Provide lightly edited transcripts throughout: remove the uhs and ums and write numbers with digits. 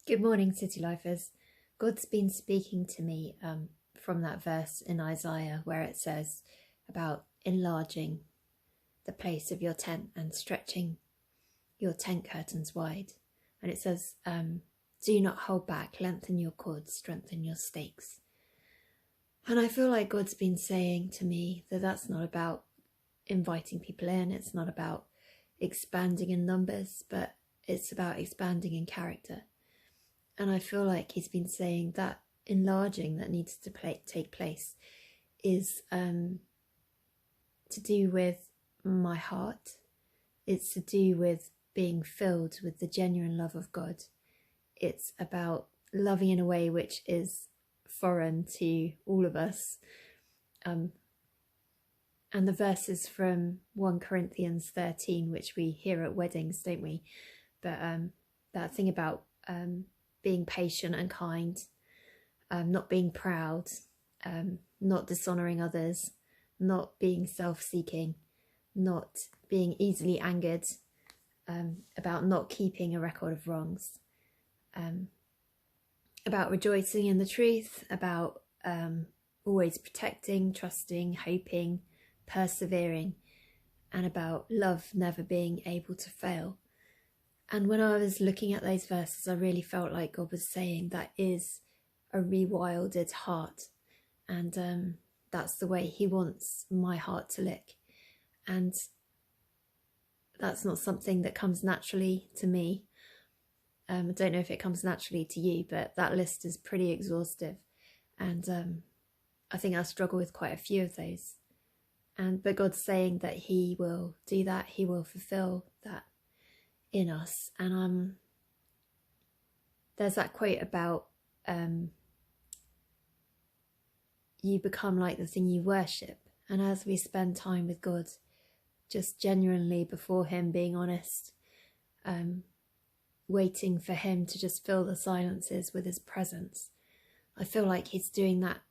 Good morning, City Lifers. God's been speaking to me from that verse in Isaiah where it says about enlarging the place of your tent and stretching your tent curtains wide. And it says, do not hold back, lengthen your cords, strengthen your stakes. And I feel like God's been saying to me that that's not about inviting people in, it's not about expanding in numbers, but it's about expanding in character. And I feel like he's been saying that enlarging that needs to take place is to do with my heart. It's to do with being filled with the genuine love of God. It's about loving in a way which is foreign to all of us. And the verses from 1 Corinthians 13, which we hear at weddings, don't we? But that thing about being patient and kind, not being proud, not dishonouring others, not being self-seeking, not being easily angered, about not keeping a record of wrongs, about rejoicing in the truth, about always protecting, trusting, hoping, persevering, and about love never being able to fail. And when I was looking at those verses, I really felt like God was saying that is a rewilded heart. And that's the way he wants my heart to look. And that's not something that comes naturally to me. I don't know if it comes naturally to you, but that list is pretty exhaustive. And I think I struggle with quite a few of those. But God's saying that he will do that. He will fulfill that in us. And there's that quote about you become like the thing you worship. And as we spend time with God, just genuinely before him, being honest, waiting for him to just fill the silences with his presence, I feel like he's doing that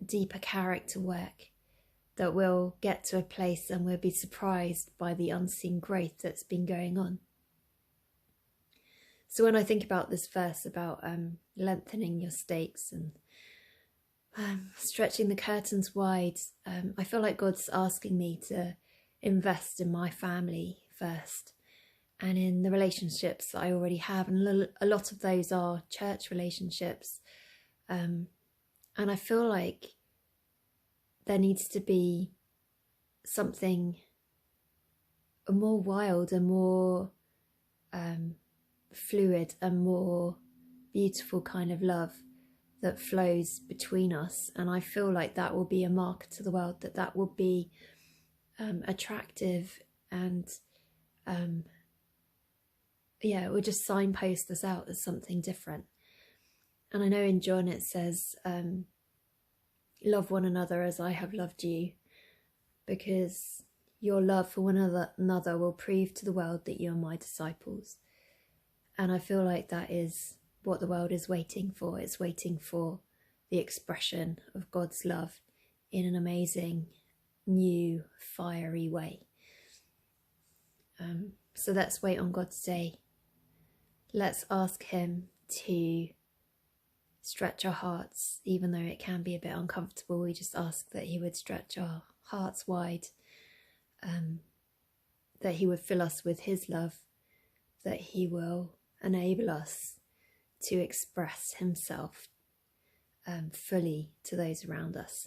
deeper character work, that we'll get to a place and we'll be surprised by the unseen growth that's been going on. So when I think about this verse about lengthening your stakes and stretching the curtains wide, I feel like God's asking me to invest in my family first and in the relationships that I already have. And a lot of those are church relationships. And I feel like there needs to be something more wild and more fluid and more beautiful kind of love that flows between us. And I feel like that will be a marker to the world, that will be attractive, and it will just signpost us out as something different. And I know in John it says, love one another as I have loved you, because your love for one another will prove to the world that you are my disciples. And I feel like that is what the world is waiting for. It's waiting for the expression of God's love in an amazing, new, fiery way. So let's wait on God today. Let's ask him to stretch our hearts, even though it can be a bit uncomfortable. We just ask that he would stretch our hearts wide, that he would fill us with his love, that he will enable us to express himself fully to those around us.